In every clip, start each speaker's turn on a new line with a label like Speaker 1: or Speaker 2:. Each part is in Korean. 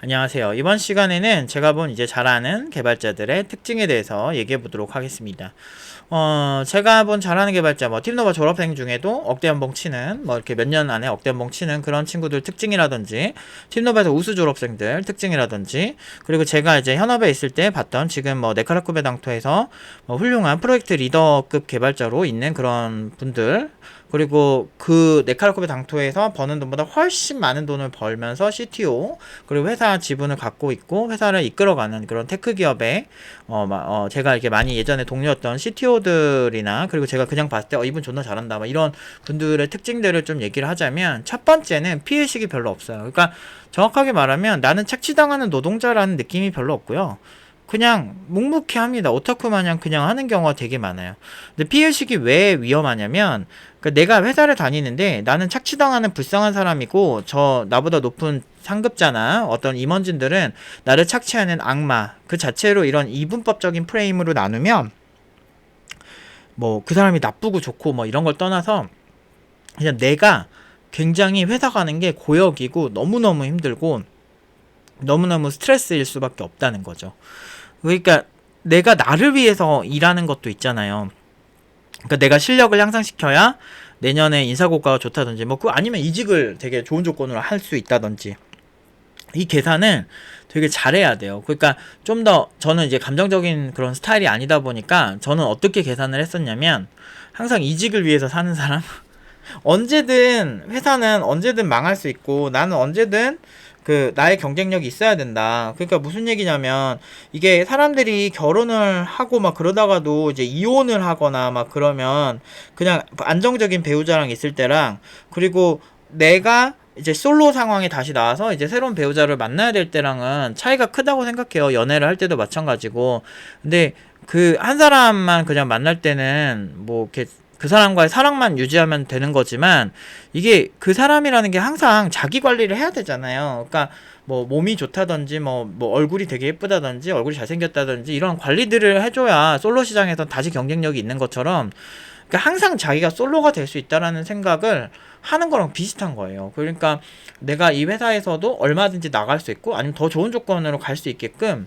Speaker 1: 안녕하세요. 이번 시간에는 제가 본 이제 잘 아는 개발자들의 특징에 대해서 얘기해 보도록 하겠습니다. 제가 본 잘하는 개발자, 팀노바 졸업생 중에도 억대 연봉 치는, 이렇게 몇 년 안에 억대 연봉 치는 그런 친구들 특징이라든지, 팀노바에서 우수 졸업생들 특징이라든지, 그리고 제가 이제 현업에 있을 때 봤던 지금 네카라쿠베 당토에서 훌륭한 프로젝트 리더급 개발자로 있는 그런 분들, 그리고 그 네카라쿠베 당토에서 버는 돈보다 훨씬 많은 돈을 벌면서 CTO, 그리고 회사 지분을 갖고 있고 회사를 이끌어가는 그런 테크 기업에 제가 이렇게 많이 예전에 동료였던 CTO들이나, 그리고 제가 그냥 봤을 때 이분 존나 잘한다 이런 분들의 특징들을 좀 얘기를 하자면, 첫 번째는 피해의식이 별로 없어요. 그러니까 정확하게 말하면 나는 착취당하는 노동자라는 느낌이 별로 없고요. 그냥 묵묵히합니다. 오타쿠 마냥 그냥 하는 경우가 되게 많아요. 근데 피해의식이 왜 위험하냐면, 그러니까 내가 회사를 다니는데 나는 착취당하는 불쌍한 사람이고, 나보다 높은 상급자나 어떤 임원진들은 나를 착취하는 악마, 그 자체로 이런 이분법적인 프레임으로 나누면 그 사람이 나쁘고 좋고 이런 걸 떠나서 그냥 내가 굉장히 회사 가는 게 고역이고 너무너무 힘들고 너무너무 스트레스일 수밖에 없다는 거죠. 그러니까 내가 나를 위해서 일하는 것도 있잖아요. 그러니까 내가 실력을 향상시켜야 내년에 인사고과가 좋다든지 아니면 이직을 되게 좋은 조건으로 할 수 있다든지, 이 계산을 되게 잘해야 돼요. 그러니까 좀 더 저는 이제 감정적인 그런 스타일이 아니다 보니까 저는 어떻게 계산을 했었냐면, 항상 이직을 위해서 사는 사람 언제든 회사는 언제든 망할 수 있고 나는 언제든 나의 경쟁력이 있어야 된다. 그러니까 무슨 얘기냐면, 이게 사람들이 결혼을 하고 그러다가도 이제 이혼을 하거나 그러면 그냥 안정적인 배우자랑 있을 때랑, 그리고 내가 이제 솔로 상황에 다시 나와서 이제 새로운 배우자를 만나야 될 때랑은 차이가 크다고 생각해요. 연애를 할 때도 마찬가지고. 근데 한 사람만 그냥 만날 때는 이렇게 그 사람과의 사랑만 유지하면 되는 거지만, 이게 그 사람이라는 게 항상 자기 관리를 해야 되잖아요. 그러니까 몸이 좋다든지 얼굴이 되게 예쁘다든지 얼굴이 잘생겼다든지 이런 관리들을 해줘야 솔로 시장에서 다시 경쟁력이 있는 것처럼, 그러니까 항상 자기가 솔로가 될 수 있다라는 생각을 하는 거랑 비슷한 거예요. 그러니까 내가 이 회사에서도 얼마든지 나갈 수 있고 아니면 더 좋은 조건으로 갈 수 있게끔,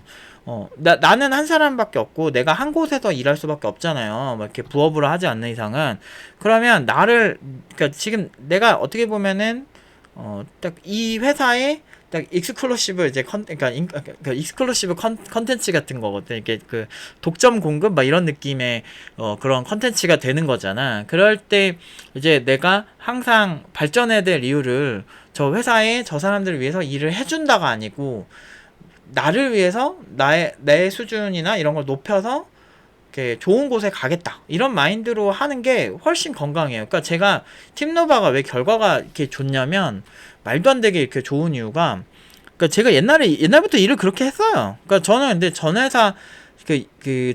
Speaker 1: 나는 한 사람밖에 없고 내가 한 곳에서 일할 수밖에 없잖아요. 이렇게 부업으로 하지 않는 이상은. 그러면 그러니까 지금 내가 어떻게 보면은 딱 이 회사에 딱 익스클루시브 이제 그러니까 익스클루시브 컨텐츠 같은 거거든. 이게 독점 공급 이런 느낌의 그런 컨텐츠가 되는 거잖아. 그럴 때 이제 내가 항상 발전해야 될 이유를 저 회사에 저 사람들을 위해서 일을 해준다가 아니고, 나를 위해서 내 수준이나 이런 걸 높여서 이렇게 좋은 곳에 가겠다, 이런 마인드로 하는 게 훨씬 건강해요. 그러니까 제가 팀노바가 왜 결과가 이렇게 좋냐면, 말도 안 되게 이렇게 좋은 이유가, 그러니까 제가 옛날부터 일을 그렇게 했어요. 그러니까 저는 근데 전 회사,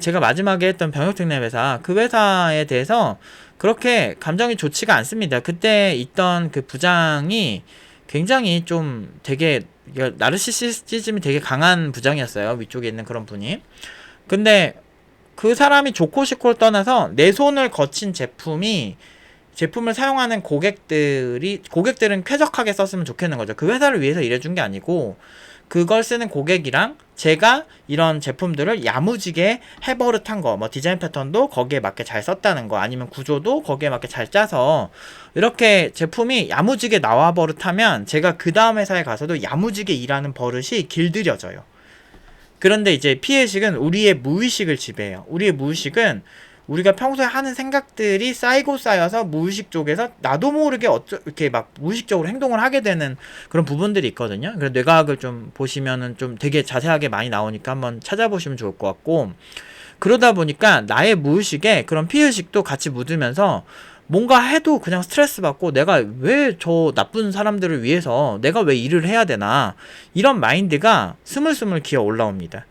Speaker 1: 제가 마지막에 했던 병역특례 회사, 그 회사에 대해서 그렇게 감정이 좋지가 않습니다. 그때 있던 그 부장이 굉장히 좀 되게 나르시시즘이 되게 강한 부장이었어요. 위쪽에 있는 그런 분이. 근데 그 사람이 좋고 싫고를 떠나서 내 손을 거친 제품을 사용하는 고객들은 쾌적하게 썼으면 좋겠는 거죠. 그 회사를 위해서 일해준 게 아니고, 그걸 쓰는 고객이랑 제가 이런 제품들을 야무지게 해버릇한 거, 디자인 패턴도 거기에 맞게 잘 썼다는 거, 아니면 구조도 거기에 맞게 잘 짜서 이렇게 제품이 야무지게 나와 버릇하면 제가 그 다음 회사에 가서도 야무지게 일하는 버릇이 길들여져요. 그런데 이제 피해의식은 우리의 무의식을 지배해요. 우리의 무의식은 우리가 평소에 하는 생각들이 쌓여서 무의식 쪽에서 나도 모르게 이렇게 무의식적으로 행동을 하게 되는 그런 부분들이 있거든요. 그래서 뇌과학을 좀 보시면은 좀 되게 자세하게 많이 나오니까 한번 찾아보시면 좋을 것 같고, 그러다 보니까 나의 무의식에 그런 피해의식도 같이 묻으면서 뭔가 해도 그냥 스트레스 받고, 내가 왜 저 나쁜 사람들을 위해서 내가 왜 일을 해야 되나, 이런 마인드가 스물스물 기어 올라옵니다.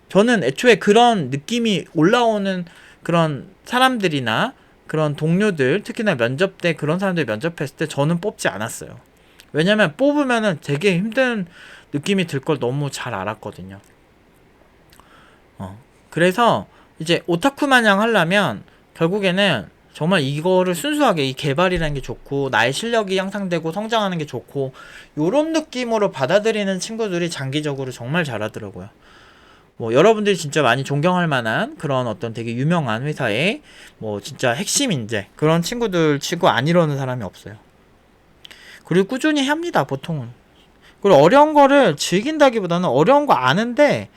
Speaker 1: 저는 애초에 그런 느낌이 올라오는 그런 사람들이나 그런 동료들, 특히나 면접 때 그런 사람들 면접했을 때 저는 뽑지 않았어요. 왜냐면 뽑으면은 되게 힘든 느낌이 들 걸 너무 잘 알았거든요. 그래서 이제 오타쿠 마냥 하려면 결국에는 정말 이거를 순수하게 이 개발이라는 게 좋고 나의 실력이 향상되고 성장하는 게 좋고 요런 느낌으로 받아들이는 친구들이 장기적으로 정말 잘하더라고요. 뭐 여러분들이 진짜 많이 존경할 만한 그런 어떤 되게 유명한 회사의 뭐 진짜 핵심 인재 그런 친구들 치고 안 이러는 사람이 없어요. 그리고 꾸준히 합니다, 보통은. 그리고 어려운 거를 즐긴다기보다는 어려운 거 아는데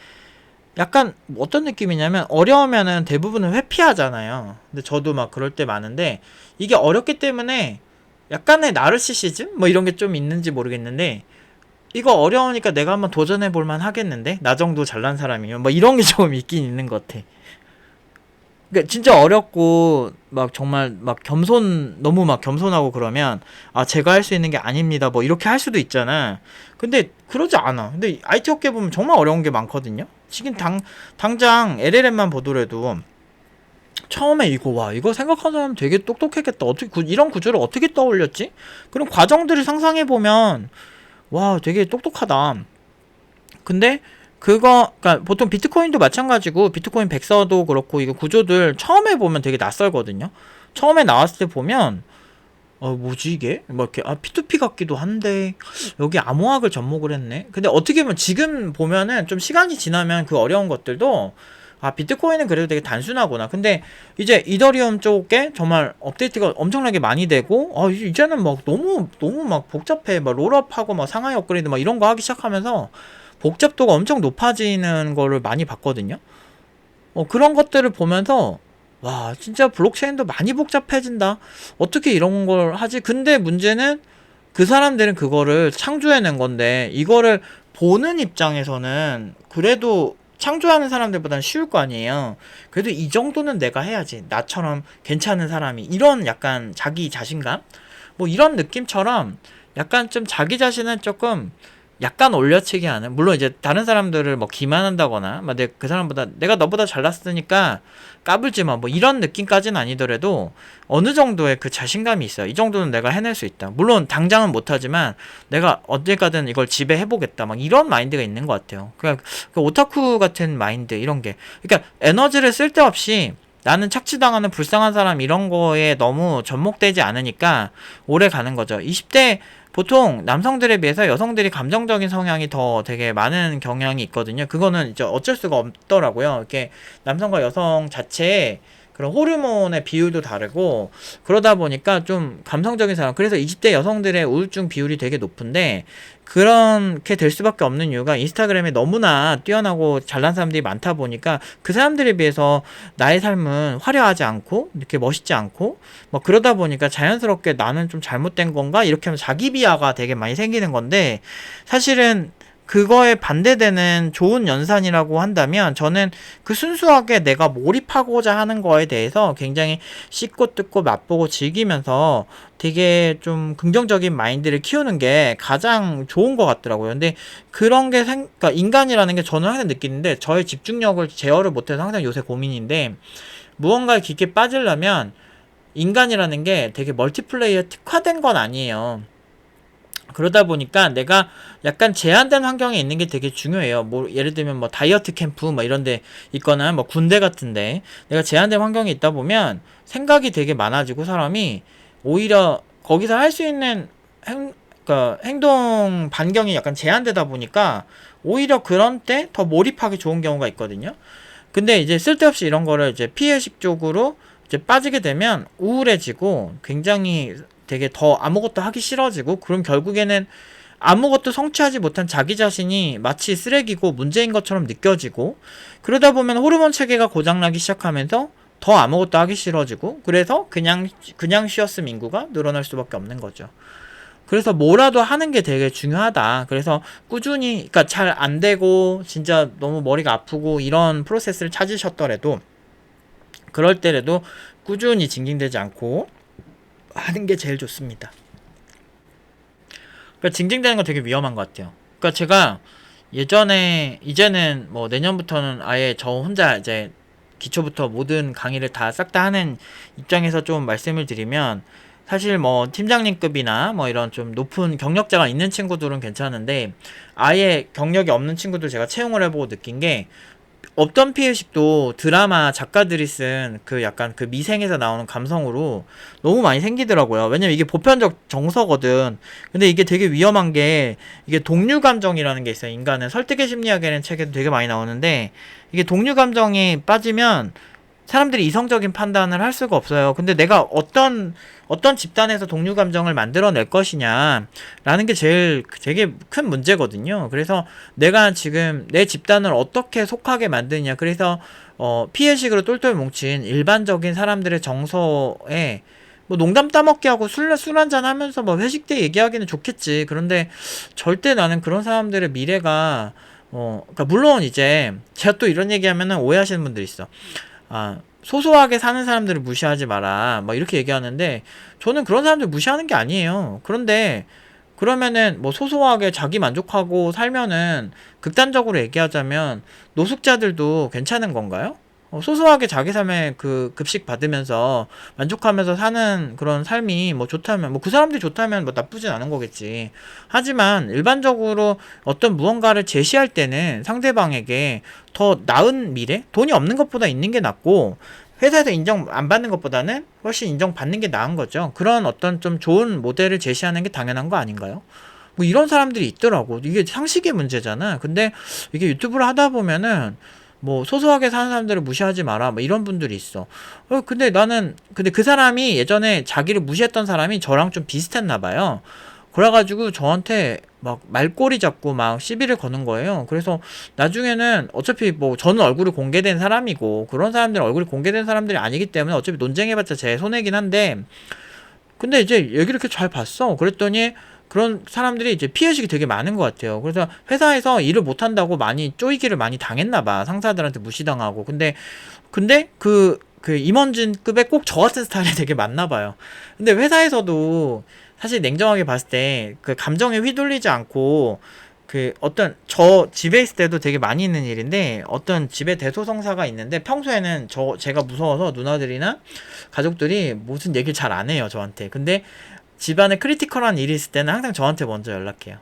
Speaker 1: 약간 어떤 느낌이냐면 어려우면은 대부분은 회피하잖아요. 근데 저도 막 그럴 때 많은데 이게 어렵기 때문에 약간의 나르시시즘 뭐 이런 게 좀 있는지 모르겠는데 이거 어려우니까 내가 한번 도전해 볼 만 하겠는데 나 정도 잘난 사람이면 뭐 이런 게 좀 있긴 있는 것 같아. 그러니까 진짜 어렵고 막 정말 막 겸손 너무 막 겸손하고 그러면 아 제가 할 수 있는 게 아닙니다 뭐 이렇게 할 수도 있잖아. 근데 그러지 않아. 근데 IT 업계 보면 정말 어려운 게 많거든요. 지금 당장 LLM만 보더라도 처음에 이거 와 이거 생각하는 사람 되게 똑똑했겠다. 어떻게 이런 구조를 어떻게 떠올렸지? 그런 과정들을 상상해 보면 와 되게 똑똑하다. 근데 그거 그러니까 보통 비트코인도 마찬가지고 비트코인 백서도 그렇고 이거 구조들 처음에 보면 되게 낯설거든요. 처음에 나왔을 때 보면 뭐지 이게? 뭐 이렇게 P2P 같기도 한데 여기 암호학을 접목을 했네. 근데 어떻게 보면 지금 보면은 좀 시간이 지나면 그 어려운 것들도 비트코인은 그래도 되게 단순하구나. 근데 이제 이더리움 쪽에 정말 업데이트가 엄청나게 많이 되고 이제는 막 너무 막 복잡해. 막 롤업하고 막 상하이 업그레이드 막 이런 거 하기 시작하면서 복잡도가 엄청 높아지는 거를 많이 봤거든요. 그런 것들을 보면서 와 진짜 블록체인도 많이 복잡해진다. 어떻게 이런 걸 하지? 근데 문제는 그 사람들은 그거를 창조해낸 건데 이거를 보는 입장에서는 그래도 창조하는 사람들보다는 쉬울 거 아니에요. 그래도 이 정도는 내가 해야지. 나처럼 괜찮은 사람이 이런 약간 자기 자신감 뭐 이런 느낌처럼 약간 좀 자기 자신을 조금 약간 올려치기 하는, 물론 이제 다른 사람들을 뭐 기만한다거나 막 그 사람보다 내가 너보다 잘났으니까 까불지 마 뭐 이런 느낌까지는 아니더라도 어느 정도의 그 자신감이 있어요. 이 정도는 내가 해낼 수 있다. 물론 당장은 못하지만 내가 언제까든 이걸 지배해보겠다 막 이런 마인드가 있는 것 같아요. 그러니까 그 오타쿠 같은 마인드 이런 게, 그러니까 에너지를 쓸데없이 나는 착취당하는 불쌍한 사람 이런 거에 너무 접목되지 않으니까 오래 가는 거죠. 20대 보통 남성들에 비해서 여성들이 감정적인 성향이 더 되게 많은 경향이 있거든요. 그거는 이제 어쩔 수가 없더라고요. 이렇게 남성과 여성 자체의 그런 호르몬의 비율도 다르고 그러다 보니까 좀 감성적인 사람, 그래서 20대 여성들의 우울증 비율이 되게 높은데 그렇게 될 수밖에 없는 이유가 인스타그램에 너무나 뛰어나고 잘난 사람들이 많다 보니까 그 사람들에 비해서 나의 삶은 화려하지 않고 이렇게 멋있지 않고 뭐 그러다 보니까 자연스럽게 나는 좀 잘못된 건가 이렇게 하면 자기 비하가 되게 많이 생기는 건데, 사실은 그거에 반대되는 좋은 연산이라고 한다면 저는 그 순수하게 내가 몰입하고자 하는 거에 대해서 굉장히 씹고 뜯고 맛보고 즐기면서 되게 좀 긍정적인 마인드를 키우는 게 가장 좋은 것 같더라고요. 근데 그런 게 그러니까 인간이라는 게 저는 항상 느끼는데 저의 집중력을 제어를 못해서 항상 요새 고민인데, 무언가에 깊게 빠지려면 인간이라는 게 되게 멀티플레이에 특화된 건 아니에요. 그러다 보니까 내가 약간 제한된 환경에 있는 게 되게 중요해요. 뭐 예를 들면 뭐 다이어트 캠프 뭐 이런 데 있거나 뭐 군대 같은데 내가 제한된 환경에 있다 보면 생각이 되게 많아지고 사람이 오히려 거기서 할 수 있는 그러니까 행동 반경이 약간 제한되다 보니까 오히려 그런 때 더 몰입하기 좋은 경우가 있거든요. 근데 이제 쓸데없이 이런 거를 이제 피해식 쪽으로 이제 빠지게 되면 우울해지고 굉장히 되게 더 아무것도 하기 싫어지고, 그럼 결국에는 아무것도 성취하지 못한 자기 자신이 마치 쓰레기고 문제인 것처럼 느껴지고, 그러다 보면 호르몬 체계가 고장나기 시작하면서 더 아무것도 하기 싫어지고, 그래서 그냥 쉬었음 인구가 늘어날 수밖에 없는 거죠. 그래서 뭐라도 하는 게 되게 중요하다. 그래서 꾸준히, 그러니까 잘 안 되고 진짜 너무 머리가 아프고 이런 프로세스를 찾으셨더라도 그럴 때라도 꾸준히 징징대지 않고 하는 게 제일 좋습니다. 그러니까 징징대는 거 되게 위험한 것 같아요. 그러니까 제가 예전에, 이제는 뭐 내년부터는 아예 저 혼자 이제 기초부터 모든 강의를 다 싹 다 하는 입장에서 좀 말씀을 드리면, 사실 뭐 팀장님급이나 뭐 이런 좀 높은 경력자가 있는 친구들은 괜찮은데 아예 경력이 없는 친구들 제가 채용을 해보고 느낀 게 없던 피해식도 드라마 작가들이 쓴 그 약간 그 미생에서 나오는 감성으로 너무 많이 생기더라고요. 왜냐면 이게 보편적 정서거든. 근데 이게 되게 위험한 게 이게 동류 감정이라는 게 있어요. 인간은 설득의 심리학이라는 책에도 되게 많이 나오는데 이게 동류 감정이 빠지면 사람들이 이성적인 판단을 할 수가 없어요. 근데 내가 어떤 집단에서 동료 감정을 만들어낼 것이냐라는 게 제일 되게 큰 문제거든요. 그래서 내가 지금 내 집단을 어떻게 속하게 만드냐. 그래서 피해식으로 똘똘 뭉친 일반적인 사람들의 정서에 뭐 농담 따먹기 하고 술 한잔 하면서 뭐 회식 때 얘기하기는 좋겠지. 그런데 절대 나는 그런 사람들의 미래가 그러니까 물론 이제 제가 또 이런 얘기하면은 오해하시는 분들이 있어. 소소하게 사는 사람들을 무시하지 마라. 막 이렇게 얘기하는데, 저는 그런 사람들 무시하는 게 아니에요. 그런데, 그러면은, 뭐, 소소하게 자기 만족하고 살면은, 극단적으로 얘기하자면, 노숙자들도 괜찮은 건가요? 소소하게 자기 삶에 그 급식 받으면서 만족하면서 사는 그런 삶이 뭐 좋다면, 뭐 그 사람들이 좋다면 뭐 나쁘진 않은 거겠지. 하지만 일반적으로 어떤 무언가를 제시할 때는 상대방에게 더 나은 미래? 돈이 없는 것보다 있는 게 낫고, 회사에서 인정 안 받는 것보다는 훨씬 인정받는 게 나은 거죠. 그런 어떤 좀 좋은 모델을 제시하는 게 당연한 거 아닌가요? 뭐 이런 사람들이 있더라고. 이게 상식의 문제잖아. 근데 이게 유튜브를 하다 보면은 뭐 소소하게 사는 사람들을 무시하지 마라 뭐 이런 분들이 있어. 근데 그 사람이 예전에 자기를 무시했던 사람이 저랑 좀 비슷했나 봐요. 그래가지고 저한테 막 말꼬리 잡고 막 시비를 거는 거예요. 그래서 나중에는 어차피 뭐 저는 얼굴이 공개된 사람이고 그런 사람들은 얼굴이 공개된 사람들이 아니기 때문에 어차피 논쟁해봤자 제 손해긴 한데, 근데 이제 얘기를 이렇게 잘 봤어. 그랬더니 그런 사람들이 이제 피해식이 되게 많은 것 같아요. 그래서 회사에서 일을 못한다고 많이 쪼이기를 많이 당했나봐. 상사들한테 무시당하고. 근데 그 임원진급에 꼭 저 같은 스타일이 되게 많나봐요. 근데 회사에서도 사실 냉정하게 봤을 때 그 감정에 휘둘리지 않고 그 어떤 저 집에 있을 때도 되게 많이 있는 일인데, 어떤 집에 대소성사가 있는데 평소에는 제가 무서워서 누나들이나 가족들이 무슨 얘기를 잘 안 해요 저한테. 근데 집안에 크리티컬한 일이 있을 때는 항상 저한테 먼저 연락해요.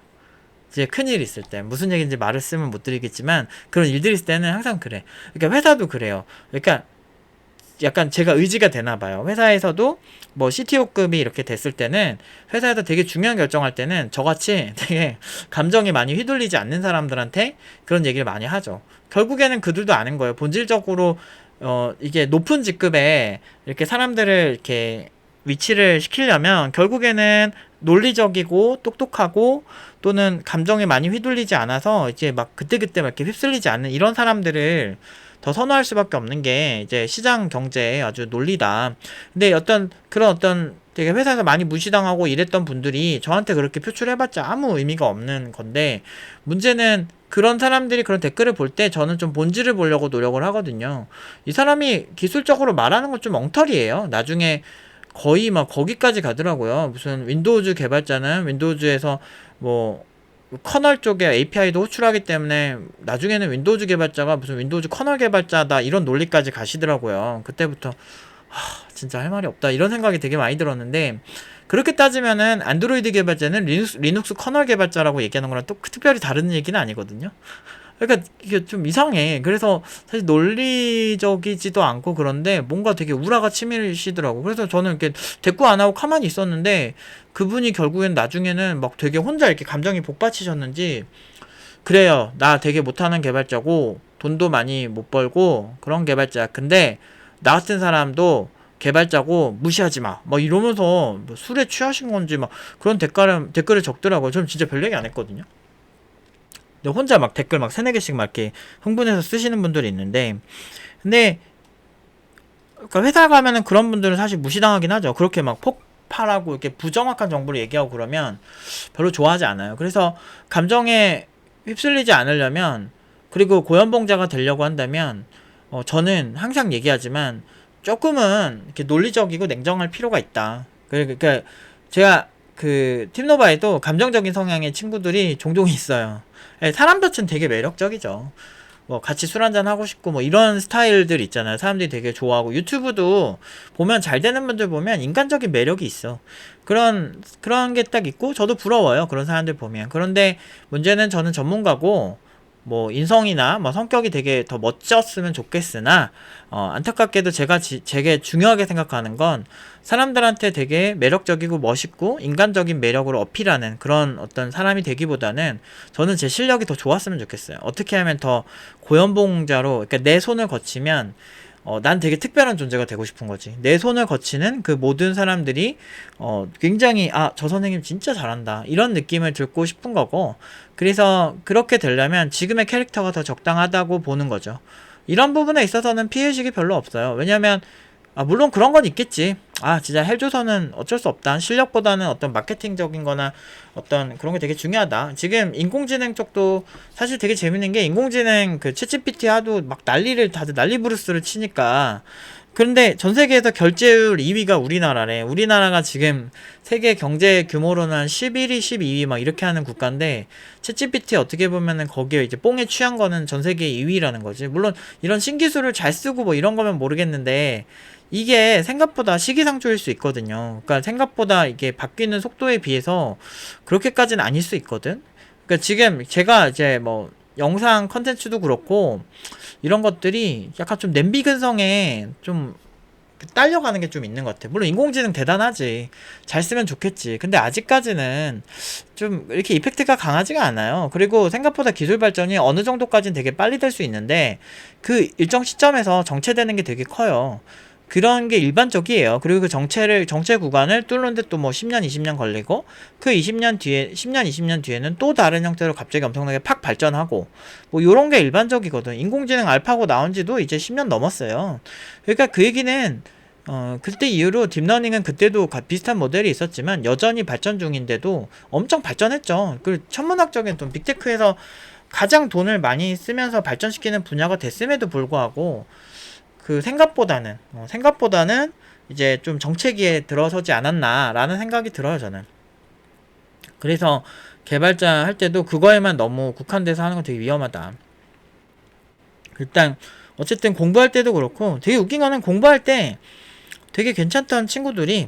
Speaker 1: 이제 큰일 있을 때 무슨 얘기인지 말을 쓰면 못 드리겠지만 그런 일들이 있을 때는 항상 그래. 그러니까 회사도 그래요. 그러니까 약간 제가 의지가 되나 봐요. 회사에서도 뭐 CTO급이 이렇게 됐을 때는 회사에서 되게 중요한 결정할 때는 저같이 되게 감정이 많이 휘둘리지 않는 사람들한테 그런 얘기를 많이 하죠. 결국에는 그들도 아는 거예요. 본질적으로 이게 높은 직급에 이렇게 사람들을 이렇게 위치를 시키려면 결국에는 논리적이고 똑똑하고 또는 감정에 많이 휘둘리지 않아서 이제 막 그때그때 막 이렇게 휩쓸리지 않는 이런 사람들을 더 선호할 수밖에 없는 게 이제 시장 경제의 아주 논리다. 근데 어떤 되게 회사에서 많이 무시당하고 이랬던 분들이 저한테 그렇게 표출해봤자 아무 의미가 없는 건데, 문제는 그런 사람들이 그런 댓글을 볼 때 저는 좀 본질을 보려고 노력을 하거든요. 이 사람이 기술적으로 말하는 건 좀 엉터리예요. 나중에 거의 막 거기까지 가더라고요. 무슨 윈도우즈 개발자는 윈도우즈에서 뭐 커널 쪽에 API도 호출하기 때문에 나중에는 윈도우즈 개발자가 무슨 윈도우즈 커널 개발자다 이런 논리까지 가시더라고요. 그때부터 진짜 할 말이 없다 이런 생각이 되게 많이 들었는데, 그렇게 따지면은 안드로이드 개발자는 리눅스 커널 개발자라고 얘기하는 거랑 또 특별히 다른 얘기는 아니거든요. 그러니까 이게 좀 이상해. 그래서 사실 논리적이지도 않고 그런데 뭔가 되게 우라가 치밀시더라고. 그래서 저는 이렇게 대꾸 안 하고 가만히 있었는데 그분이 결국엔 나중에는 막 되게 혼자 이렇게 감정이 복받치셨는지, 그래요, 나 되게 못하는 개발자고 돈도 많이 못 벌고 그런 개발자, 근데 나 같은 사람도 개발자고 무시하지 마 막 이러면서 뭐 술에 취하신 건지 막 그런 댓글을 적더라고요. 저는 진짜 별 얘기 안 했거든요. 근데 혼자 막 댓글 막 세네 개씩 막 이렇게 흥분해서 쓰시는 분들이 있는데, 근데 그러니까 회사 가면은 그런 분들은 사실 무시당하긴 하죠. 그렇게 막 폭발하고 이렇게 부정확한 정보를 얘기하고 그러면 별로 좋아하지 않아요. 그래서 감정에 휩쓸리지 않으려면, 그리고 고연봉자가 되려고 한다면 저는 항상 얘기하지만 조금은 이렇게 논리적이고 냉정할 필요가 있다. 그러니까 제가 그 팀노바에도 감정적인 성향의 친구들이 종종 있어요. 사람 자체는 되게 매력적이죠. 뭐 같이 술 한잔 하고 싶고 뭐 이런 스타일들 있잖아요. 사람들이 되게 좋아하고, 유튜브도 보면 잘 되는 분들 보면 인간적인 매력이 있어. 그런 게 딱 있고 저도 부러워요. 그런 사람들 보면. 그런데 문제는 저는 전문가고 뭐 인성이나 뭐 성격이 되게 더 멋졌으면 좋겠으나 안타깝게도 제가 되게 중요하게 생각하는 건 사람들한테 되게 매력적이고 멋있고 인간적인 매력으로 어필하는 그런 어떤 사람이 되기보다는 저는 제 실력이 더 좋았으면 좋겠어요. 어떻게 하면 더 고연봉자로, 그러니까 내 손을 거치면 난 되게 특별한 존재가 되고 싶은 거지. 내 손을 거치는 그 모든 사람들이 굉장히 저 선생님 진짜 잘한다 이런 느낌을 듣고 싶은 거고, 그래서 그렇게 되려면 지금의 캐릭터가 더 적당하다고 보는 거죠. 이런 부분에 있어서는 피해의식이 별로 없어요. 왜냐면 물론 그런 건 있겠지. 진짜 헬조선은 어쩔 수 없다. 실력보다는 어떤 마케팅적인 거나 어떤 그런 게 되게 중요하다. 지금 인공지능 쪽도 사실 되게 재밌는 게, 인공지능 그 챗GPT 하도 막 다들 난리부르스를 치니까. 그런데 전 세계에서 결제율 2위가 우리나라래. 우리나라가 지금 세계 경제 규모로는 한 11위, 12위 막 이렇게 하는 국가인데, 챗GPT 어떻게 보면은 거기에 이제 뽕에 취한 거는 전 세계 2위라는 거지. 물론 이런 신기술을 잘 쓰고 뭐 이런 거면 모르겠는데, 이게 생각보다 시기상조일 수 있거든요. 그러니까 생각보다 이게 바뀌는 속도에 비해서 그렇게까지는 아닐 수 있거든. 그러니까 지금 제가 이제 뭐 영상 컨텐츠도 그렇고 이런 것들이 약간 좀 냄비 근성에 좀 딸려가는 게 좀 있는 것 같아. 물론 인공지능 대단하지. 잘 쓰면 좋겠지. 근데 아직까지는 좀 이렇게 이펙트가 강하지가 않아요. 그리고 생각보다 기술 발전이 어느 정도까지는 되게 빨리 될 수 있는데, 그 일정 시점에서 정체되는 게 되게 커요. 그런 게 일반적이에요. 그리고 그 정체 구간을 뚫는데 또 뭐 10년, 20년 걸리고, 그 20년 뒤에, 10년, 20년 뒤에는 또 다른 형태로 갑자기 엄청나게 팍 발전하고, 뭐 요런 게 일반적이거든. 인공지능 알파고 나온 지도 이제 10년 넘었어요. 그러니까 그 얘기는, 그때 이후로 딥러닝은 그때도 비슷한 모델이 있었지만 여전히 발전 중인데도 엄청 발전했죠. 그 천문학적인 돈, 빅테크에서 가장 돈을 많이 쓰면서 발전시키는 분야가 됐음에도 불구하고, 그 생각보다는 이제 좀 정체기에 들어서지 않았나라는 생각이 들어요, 저는. 그래서 개발자 할 때도 그거에만 너무 국한돼서 하는 건 되게 위험하다. 일단 어쨌든 공부할 때도 그렇고, 되게 웃긴 거는 공부할 때 되게 괜찮던 친구들이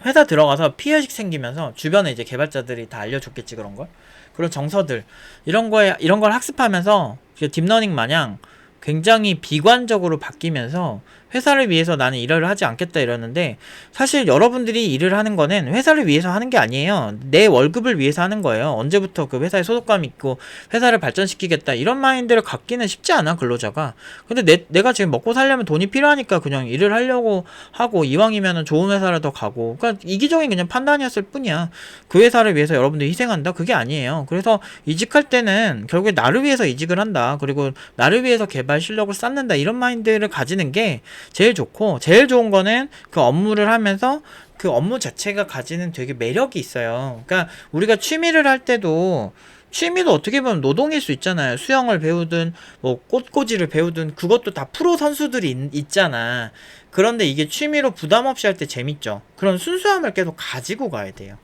Speaker 1: 회사 들어가서 피해의식 생기면서 주변에 이제 개발자들이 다 알려줬겠지, 그런 걸. 그런 정서들 이런 걸 학습하면서 딥러닝 마냥 굉장히 비관적으로 바뀌면서 회사를 위해서 나는 일을 하지 않겠다 이러는데, 사실 여러분들이 일을 하는 거는 회사를 위해서 하는 게 아니에요. 내 월급을 위해서 하는 거예요. 언제부터 그 회사에 소속감 있고 회사를 발전시키겠다 이런 마인드를 갖기는 쉽지 않아, 근로자가. 근데 내가 지금 먹고 살려면 돈이 필요하니까 그냥 일을 하려고 하고, 이왕이면은 좋은 회사를 더 가고, 그러니까 이기적인 그냥 판단이었을 뿐이야. 그 회사를 위해서 여러분들이 희생한다? 그게 아니에요. 그래서 이직할 때는 결국에 나를 위해서 이직을 한다, 그리고 나를 위해서 개발 실력을 쌓는다, 이런 마인드를 가지는 게 제일 좋고, 제일 좋은 거는 그 업무를 하면서 그 업무 자체가 가지는 되게 매력이 있어요. 그러니까 우리가 취미를 할 때도, 취미도 어떻게 보면 노동일 수 있잖아요. 수영을 배우든 뭐 꽃꽂이를 배우든 그것도 다 프로 선수들이 있잖아. 그런데 이게 취미로 부담 없이 할 때 재밌죠. 그런 순수함을 계속 가지고 가야 돼요.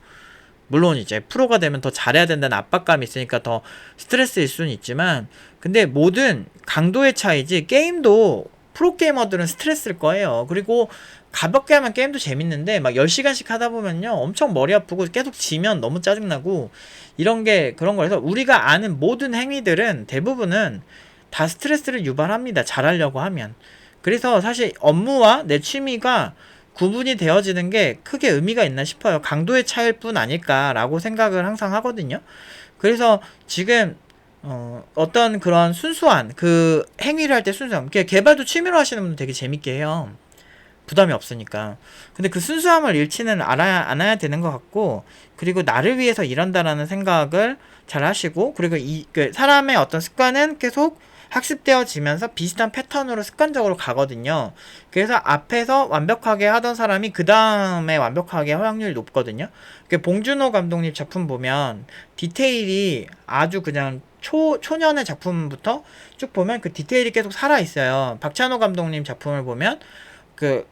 Speaker 1: 물론 이제 프로가 되면 더 잘해야 된다는 압박감이 있으니까 더 스트레스일 수는 있지만, 근데 모든 강도의 차이지, 게임도 프로게이머들은 스트레스일 거예요. 그리고 가볍게 하면 게임도 재밌는데 막 10시간씩 하다 보면요 엄청 머리 아프고 계속 지면 너무 짜증나고, 이런 게 그런 거라서 우리가 아는 모든 행위들은 대부분은 다 스트레스를 유발합니다, 잘하려고 하면. 그래서 사실 업무와 내 취미가 구분이 되어지는 게 크게 의미가 있나 싶어요. 강도의 차이일 뿐 아닐까라고 생각을 항상 하거든요. 그래서 지금 어떤 그런 순수한 그 행위를 할 때 순수함, 개발도 취미로 하시는 분들 되게 재밌게 해요. 부담이 없으니까. 근데 그 순수함을 잃지는 않아야 되는 것 같고, 그리고 나를 위해서 일한다라는 생각을 잘 하시고, 그리고 그 사람의 어떤 습관은 계속 학습되어지면서 비슷한 패턴으로 습관적으로 가거든요. 그래서 앞에서 완벽하게 하던 사람이 그 다음에 완벽하게 할 확률이 높거든요. 봉준호 감독님 작품 보면 디테일이 아주 그냥 초년의 작품부터 쭉 보면 그 디테일이 계속 살아있어요. 박찬호 감독님 작품을 보면 그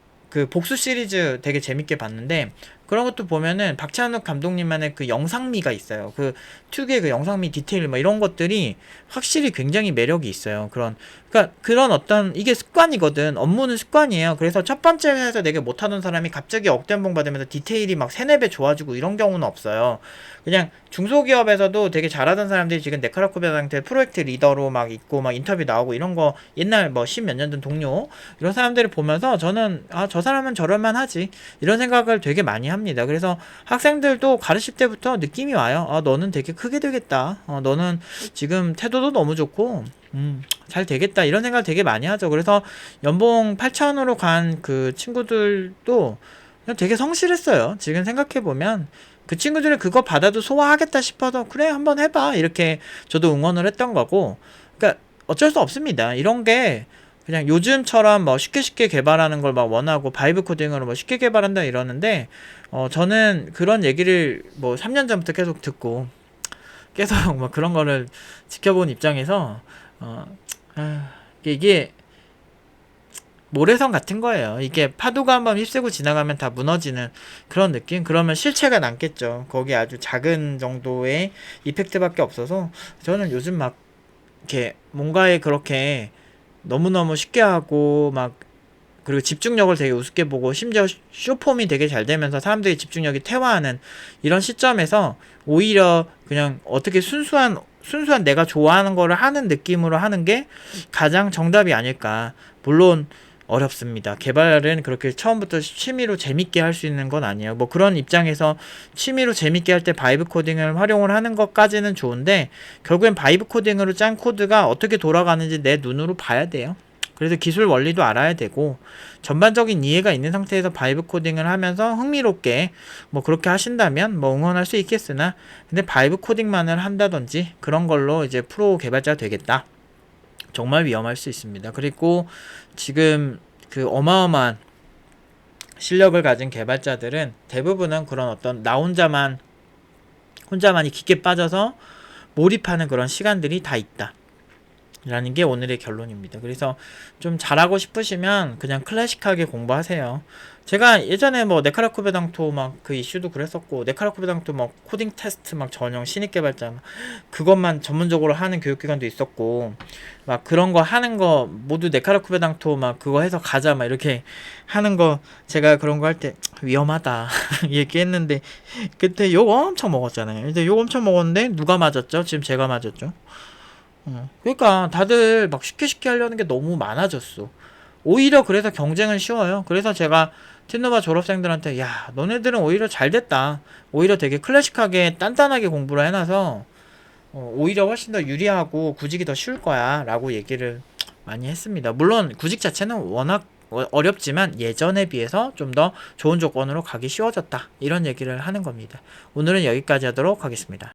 Speaker 1: 복수 시리즈 되게 재밌게 봤는데, 그런 것도 보면은 박찬욱 감독님만의 그 영상미가 있어요. 그 특유의 그 영상미 디테일 뭐 이런 것들이 확실히 굉장히 매력이 있어요. 그러니까 그런 어떤 이게 습관이거든. 업무는 습관이에요. 그래서 첫 번째 회사에서 되게 못하던 사람이 갑자기 억대연봉 받으면서 디테일이 막 3-4배 좋아지고 이런 경우는 없어요. 그냥 중소기업에서도 되게 잘하던 사람들이 지금 네카라쿠베한테 프로젝트 리더로 막 있고 막 인터뷰 나오고 이런 거 옛날 뭐 10몇 년 전 동료 이런 사람들을 보면서 저는 저 사람은 저럴만 하지 이런 생각을 되게 많이 합니다. 그래서 학생들도 가르칠 때부터 느낌이 와요. 너는 되게 크게 되겠다. 너는 지금 태도도 너무 좋고 잘 되겠다 이런 생각 되게 많이 하죠. 그래서 연봉 8천으로 간 그 친구들도 그냥 되게 성실했어요. 지금 생각해보면 그 친구들이 그거 받아도 소화하겠다 싶어서 그래 한번 해봐 이렇게 저도 응원을 했던 거고, 그러니까 어쩔 수 없습니다. 이런 게 그냥 요즘처럼 뭐 쉽게 개발하는 걸 막 원하고 바이브 코딩으로 뭐 쉽게 개발한다 이러는데 저는 그런 얘기를 뭐 3년 전부터 계속 듣고 계속 뭐 그런 거를 지켜본 입장에서 이게 모래성 같은 거예요. 이게 파도가 한번 휩쓰고 지나가면 다 무너지는 그런 느낌? 그러면 실체가 남겠죠. 거기 아주 작은 정도의 이펙트밖에 없어서 저는 요즘 막 이렇게 뭔가에 그렇게 너무너무 쉽게 하고 막 그리고 집중력을 되게 우습게 보고 심지어 쇼폼이 되게 잘 되면서 사람들이 집중력이 퇴화하는 이런 시점에서 오히려 그냥 어떻게 순수한 내가 좋아하는 거를 하는 느낌으로 하는 게 가장 정답이 아닐까. 물론 어렵습니다. 개발은 그렇게 처음부터 취미로 재밌게 할 수 있는 건 아니에요. 뭐 그런 입장에서 취미로 재밌게 할 때 바이브 코딩을 활용을 하는 것까지는 좋은데 결국엔 바이브 코딩으로 짠 코드가 어떻게 돌아가는지 내 눈으로 봐야 돼요. 그래서 기술 원리도 알아야 되고 전반적인 이해가 있는 상태에서 바이브 코딩을 하면서 흥미롭게 뭐 그렇게 하신다면 뭐 응원할 수 있겠으나, 근데 바이브 코딩만을 한다든지 그런 걸로 이제 프로 개발자가 되겠다, 정말 위험할 수 있습니다. 그리고 지금 그 어마어마한 실력을 가진 개발자들은 대부분은 그런 어떤 나 혼자만이 깊게 빠져서 몰입하는 그런 시간들이 다 있다 라는 게 오늘의 결론입니다. 그래서 좀 잘하고 싶으시면 그냥 클래식하게 공부하세요. 제가 예전에 뭐 네카라쿠베당토 막 그 이슈도 그랬었고, 네카라쿠베당토 막 코딩 테스트 막 전용 신입 개발자 막 그것만 전문적으로 하는 교육기관도 있었고, 막 그런 거 하는 거 모두 네카라쿠베당토 막 그거 해서 가자 막 이렇게 하는 거, 제가 그런 거 할 때 위험하다 얘기했는데 그때 욕 엄청 먹었잖아요. 근데 욕 엄청 먹었는데 누가 맞았죠? 지금 제가 맞았죠. 그러니까 다들 막 쉽게 하려는 게 너무 많아졌어. 오히려 그래서 경쟁은 쉬워요. 그래서 제가 틴노바 졸업생들한테 야 너네들은 오히려 잘 됐다, 오히려 되게 클래식하게 단단하게 공부를 해놔서 오히려 훨씬 더 유리하고 구직이 더 쉬울 거야 라고 얘기를 많이 했습니다. 물론 구직 자체는 워낙 어렵지만 예전에 비해서 좀 더 좋은 조건으로 가기 쉬워졌다 이런 얘기를 하는 겁니다. 오늘은 여기까지 하도록 하겠습니다.